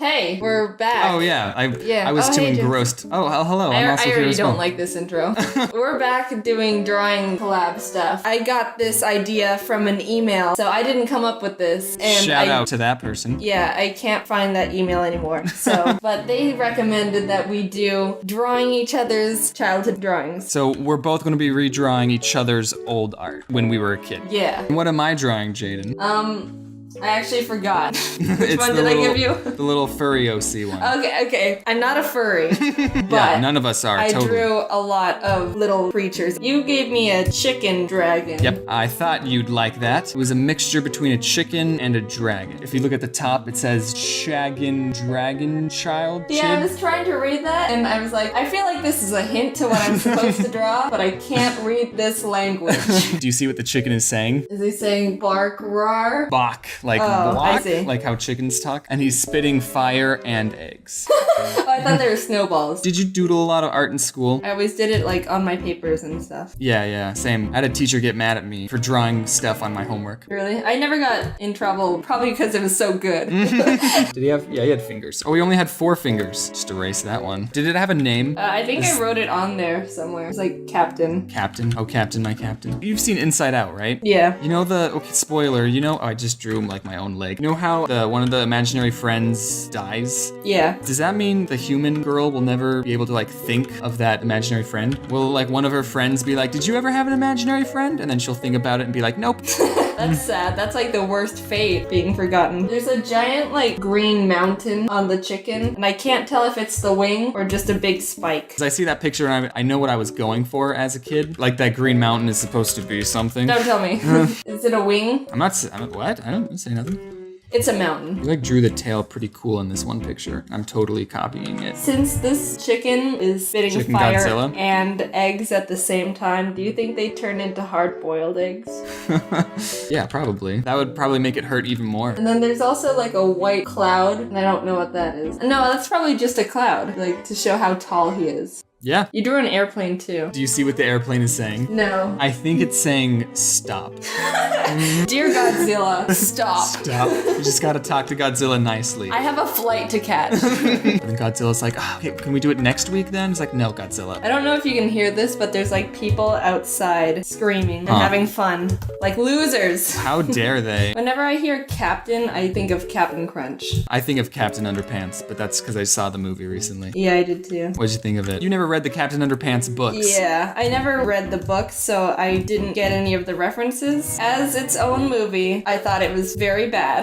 Hey, we're back. Oh, yeah. Yeah. I was Oh, too hey, Jim. engrossed. Oh, hello. I'm also I here already as well. don't like this intro. We're back doing drawing collab stuff. I got this idea from an email, so I didn't come up with this. And Shout out to that person. Yeah, I can't find that email anymore. So, but they recommended that we do drawing each other's childhood drawings. So we're both going to be redrawing each other's old art when we were a kid. Yeah. What am I drawing, Jaden? I actually forgot. Which It's one the did I give little- you? The little furry OC one. Okay. I'm not a furry, but Yeah, none of us are, I totally. drew a lot of little creatures. You gave me a chicken dragon. Yep, I thought you'd like that. It was a mixture between a chicken and a dragon. If you look at the top, it says Shaggin' Dragon Child. Yeah, I Chid. was trying to read that, and I was like, I feel like this is a hint to what I'm supposed to draw, but I can't read this language. Do you see what the chicken is saying? Is he saying bark rar? Bok, like Oh, block, I see. like how chickens talk. And he's spitting fire and eggs. Oh, I thought they were snowballs. Did you doodle a lot of art in school? I always did it like on my papers and stuff. Yeah, same. I had a teacher get mad at me for drawing stuff on my homework. Really? I never got in trouble, probably because it was so good. Did he have? Yeah, he had fingers. Oh, he only had 4 fingers. Just erase that one. Did it have a name? I think I wrote it on there somewhere. It's like Captain. Captain. Oh, Captain, my Captain. You've seen Inside Out, right? Yeah. You know okay, spoiler, oh, I just drew like my own leg. You know how one of the imaginary friends dies? Yeah. Does that mean the human girl will never be able to like think of that imaginary friend? Will like one of her friends be like, did you ever have an imaginary friend? And then she'll think about it and be like, nope. That's sad. That's like the worst fate, being forgotten. There's a giant like green mountain on the chicken, and I can't tell if it's the wing or just a big spike. Cause I see that picture and I know what I was going for as a kid. Like that green mountain is supposed to be something. Don't tell me. Is it a wing? What? I don't say nothing. It's a mountain. You like drew the tail pretty cool in this one picture. I'm totally copying it. Since this chicken is spitting Chicken fire Godzilla? and eggs at the same time, do you think they turn into hard-boiled eggs? Yeah, probably. That would probably make it hurt even more. And then there's also like a white cloud, and I don't know what that is. No, that's probably just a cloud, like to show how tall he is. Yeah. You drew an airplane too. Do you see what the airplane is saying? No. I think it's saying stop. Dear Godzilla, stop. Stop. You just gotta talk to Godzilla nicely. I have a flight to catch. And then Godzilla's like, okay, can we do it next week then? It's like, no, Godzilla. I don't know if you can hear this, but there's like people outside screaming and having fun. Like losers. How dare they? Whenever I hear Captain, I think of Captain Crunch. I think of Captain Underpants, but that's because I saw the movie recently. Yeah, I did too. What'd you think of it? You never read the Captain Underpants books. Yeah, I never read the book, so I didn't get any of the references. As its own movie, I thought it was very bad.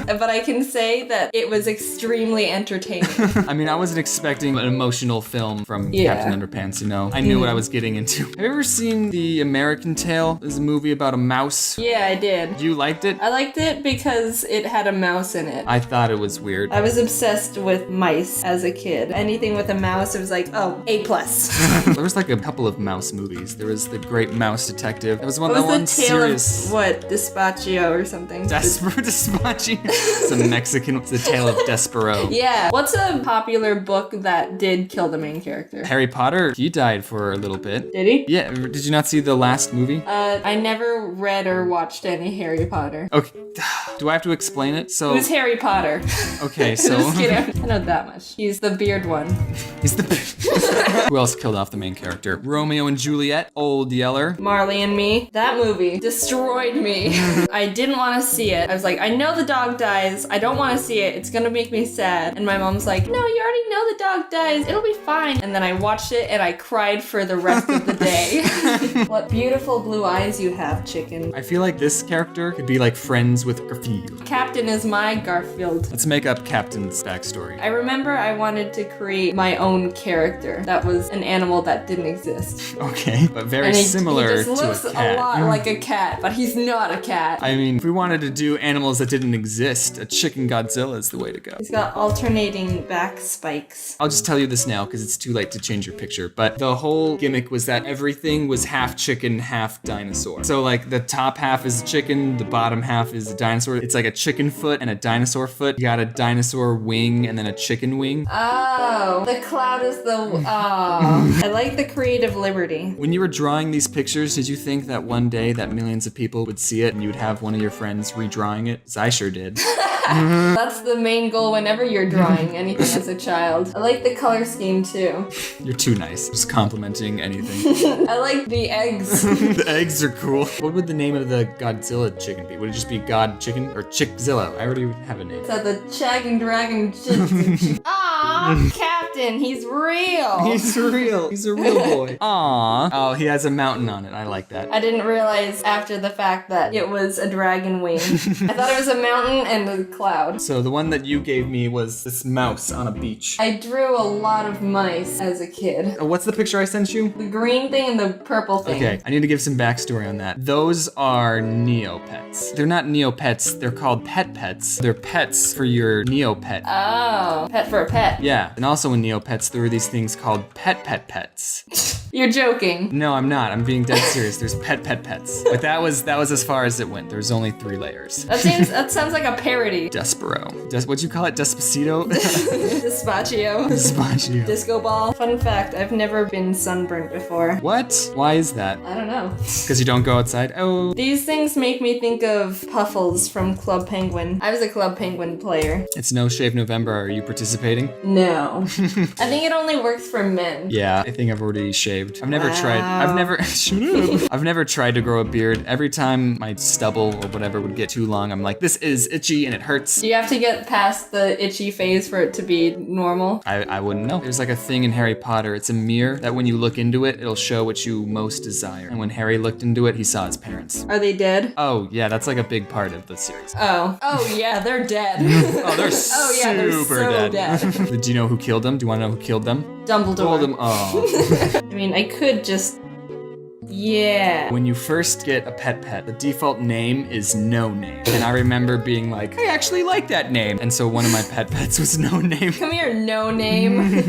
But I can say that it was extremely entertaining. I mean, I wasn't expecting an emotional film from Captain Underpants, I knew what I was getting into. Have you ever seen The American Tail? It's a movie about a mouse. Yeah, I did. You liked it? I liked it because it had a mouse in it. I thought it was weird. I was obsessed with mice as a kid. Anything with a mouse, it was like, oh, A+. There was like a couple of mouse movies. There was The Great Mouse Detective. That was one What that was one the tale serious. of, what, Despacio or something? Despachi. It's a Mexican. It's the tale of Despero. Yeah. What's a popular book that did kill the main character? Harry Potter. He died for a little bit. Did he? Yeah. Did you not see the last movie? I never read or watched any Harry Potter. Okay. Do I have to explain it? So. Who's Harry Potter? Okay. So. Just kidding. I know that much. He's the beard one. He's the. Who else killed off the main character? Romeo and Juliet. Old Yeller. Marley and Me. That movie destroyed me. I didn't want to see it. I was like, I know the dog dies. I don't want to see it. It's gonna make me sad. And my mom's like, no, you already know the dog dies. It'll be fine. And then I watched it and I cried for the rest of the day. What beautiful blue eyes you have, chicken. I feel like this character could be like friends with Garfield. Captain is my Garfield. Let's make up Captain's backstory. I remember I wanted to create my own character that was an animal that didn't exist. Okay, but very And similar he just to looks a cat. a lot like a cat, but he's not a cat. I mean, if we wanted to do animals that didn't exist, a chicken Godzilla is the way to go. He's got alternating back spikes. I'll just tell you this now because it's too late to change your picture, but the whole gimmick was that everything was half chicken, half dinosaur. So like the top half is chicken, the bottom half is a dinosaur. It's like a chicken foot and a dinosaur foot. You got a dinosaur wing and then a chicken wing. Oh, the cloud is the I like the creative liberty. When you were drawing these pictures, did you think that one day that millions of people would see it and you would have one of your friends redrawing it? 'Cause I sure did. That's the main goal whenever you're drawing anything as a child. I like the color scheme too. You're too nice. Just complimenting anything. I like the eggs. The eggs are cool. What would the name of the Godzilla chicken be? Would it just be God Chicken or Chickzilla? I already have a name. So the Chagging Dragon. Aw, Captain, he's real. He's real. He's a real boy. Aww. Oh, he has a mountain on it. I like that. I didn't realize after the fact that it was a dragon wing. I thought it was a mountain and a cloud. So the one that you gave me was this mouse on a beach. I drew a lot of mice as a kid. What's the picture I sent you? The green thing and the purple thing. Okay, I need to give some backstory on that. Those are Neopets. They're not Neopets, they're called pet pets. They're pets for your Neopet. Oh, pet for a pet. Yeah, and also in Neopets, there were these things called pets. You're joking. No, I'm not. I'm being dead serious. There's pets. But that was as far as it went. There's only 3 layers. That sounds like a parody. Despero. What'd you call it? Despacito? Despacio. Despacio. Disco ball. Fun fact, I've never been sunburnt before. What? Why is that? I don't know. Because you don't go outside? Oh. These things make me think of Puffles from Club Penguin. I was a Club Penguin player. It's No Shave November. Are you participating? No. I think it only works for men. Yeah, I think I've already shaved. I've never tried. Shut up. I've never tried to grow a beard. Every time my stubble or whatever would get too long, I'm like, this is itchy and it hurts. You have to get past the itchy phase for it to be normal. I wouldn't know. There's like a thing in Harry Potter. It's a mirror that when you look into it, it'll show what you most desire. And when Harry looked into it, he saw his parents. Are they dead? Oh, yeah, that's like a big part of the series. Oh yeah, they're dead. Oh, they're they're super so dead. Do you know who killed them? Do you want to know who killed them? Dumbledore. Told them. Oh. I mean, I could just... Yeah. When you first get a pet, the default name is No Name. And I remember being like, I actually like that name. And so one of my pets was No Name. Come here, No Name.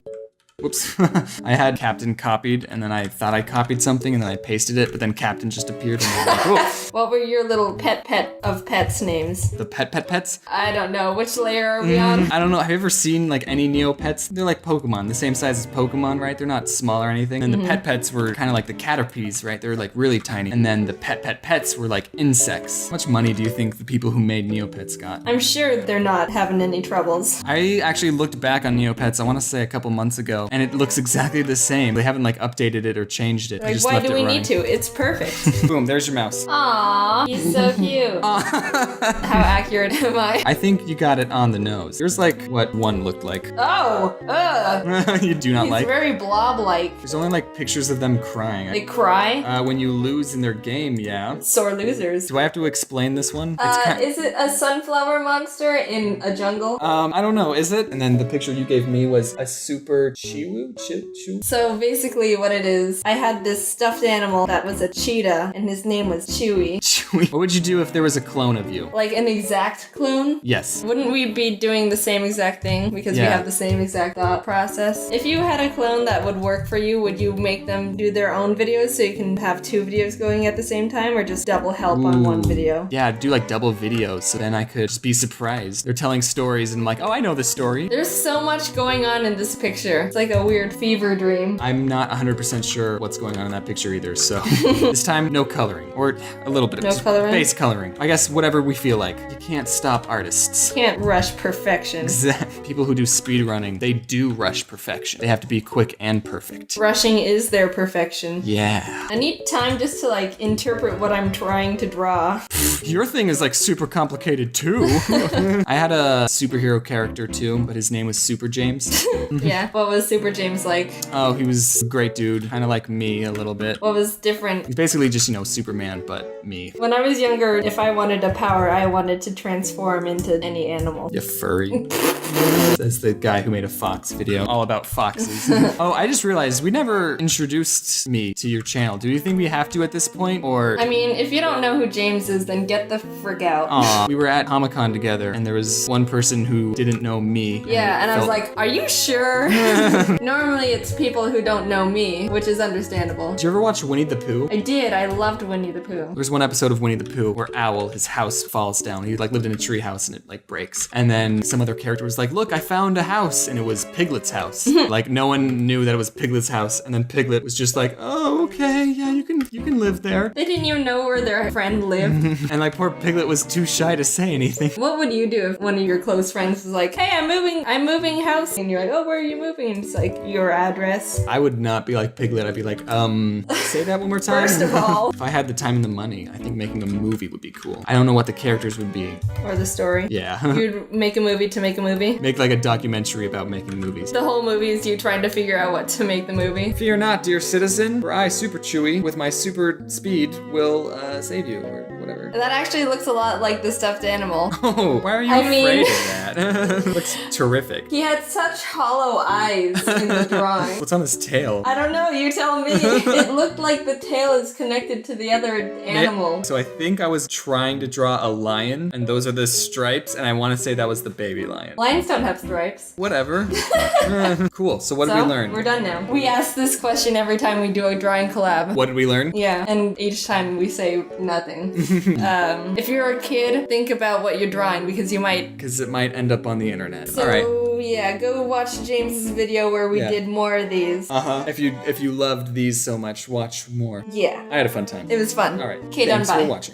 Whoops. I had Captain copied, and then I thought I copied something, and then I pasted it, but then Captain just appeared, and I was like, oh. What were your little pet of pets names? The pets? I don't know. Which layer are we on? I don't know. Have you ever seen like any Neopets? They're like Pokemon, the same size as Pokemon, right? They're not small or anything. And the pets were kind of like the Caterpies, right? They're like really tiny. And then the pets were like insects. How much money do you think the people who made Neopets got? I'm sure they're not having any troubles. I actually looked back on Neopets, I want to say a couple months ago, and it looks exactly the same. They haven't like updated it or changed it. They Like, just why left do it we running. need to? It's perfect. Boom, there's your mouse. Aww, he's so cute. How accurate am I? I think you got it on the nose. Here's like what one looked like. Oh, You do not he's like? very blob-like. There's only like pictures of them crying. They cry? When you lose in their game, yeah. Sore losers. Do I have to explain this one? Is it a sunflower monster in a jungle? I don't know, is it? And then the picture you gave me was a super Chiwu? So basically what it is, I had this stuffed animal that was a cheetah, and his name was Chewy. Chewy. What would you do if there was a clone of you? Like an exact clone? Yes. Wouldn't we be doing the same exact thing? Because we Yeah. have the same exact thought process. If you had a clone that would work for you, would you make them do their own videos so you can have 2 videos going at the same time, or just double help on one video? Yeah, do like double videos, so then I could just be surprised. They're telling stories and I'm like, oh, I know this story. There's so much going on in this picture. It's like a weird fever dream. I'm not 100% sure what's going on in that picture either, so this time, no coloring. Or a little bit of No just coloring? base coloring. I guess whatever we feel like. You can't stop artists. Can't rush perfection. People who do speed running, they do rush perfection. They have to be quick and perfect. Rushing is their perfection. Yeah. I need time just to like interpret what I'm trying to draw. Your thing is like super complicated too. I had a superhero character too, but his name was Super James. Yeah. What was Super James like? Oh, he was a great dude. Kind of like me a little bit. What was different? He's basically just, Superman, but me. When I was younger, if I wanted a power, I wanted to transform into any animal. You furry. That's the guy who made a fox video all about foxes. Oh, I just realized we never introduced me to your channel. Do you think we have to at this point, or? I mean, if you don't know who James is, then get the frick out. Aw, we were at Comic-Con together, and there was one person who didn't know me. Yeah, and I was felt- like, are you sure? Normally it's people who don't know me, which is understandable. Did you ever watch Winnie the Pooh? I did, I loved Winnie the Pooh. There's one episode of Winnie the Pooh where Owl, his house falls down. He like lived in a tree house and it like breaks. And then some other character was was like, look, I found a house, and it was Piglet's house. Like no one knew that it was Piglet's house, and then Piglet was just like, oh, okay, yeah, you can live there. They didn't even know where their friend lived. And like poor Piglet was too shy to say anything. What would you do if one of your close friends was like, hey, I'm moving house, and you're like, oh, where are you moving? And it's like, your address. I would not be like Piglet. I'd be like, say that one more time. First of all. If I had the time and the money, I think making a movie would be cool. I don't know what the characters would be. Or the story. Yeah. You'd make a movie to make a movie. Make like a documentary about making movies. The whole movie is you trying to figure out what to make the movie. Fear not, dear citizen, for I, Super Chewy, with my super speed, will save you, or whatever. That actually looks a lot like the stuffed animal. Oh, why are you afraid of that? Looks terrific. He had such hollow eyes in the drawing. What's on his tail? I don't know, you tell me. It looked like the tail is connected to the other animal. So I think I was trying to draw a lion, and those are the stripes, and I want to say that was the baby lion. Lions don't have stripes. Whatever. Cool, so what did we learn? We're done now. We ask this question every time we do a drawing collab. What did we learn? Yeah, and each time we say nothing. If you're a kid, think about what you're drawing because you might... Because it might end up on the internet. So, all right. Yeah, go watch James's video where we did more of these. If you loved these so much, watch more. Yeah. I had a fun time. It was fun. All right. Okay, done, Thanks bye. for watching.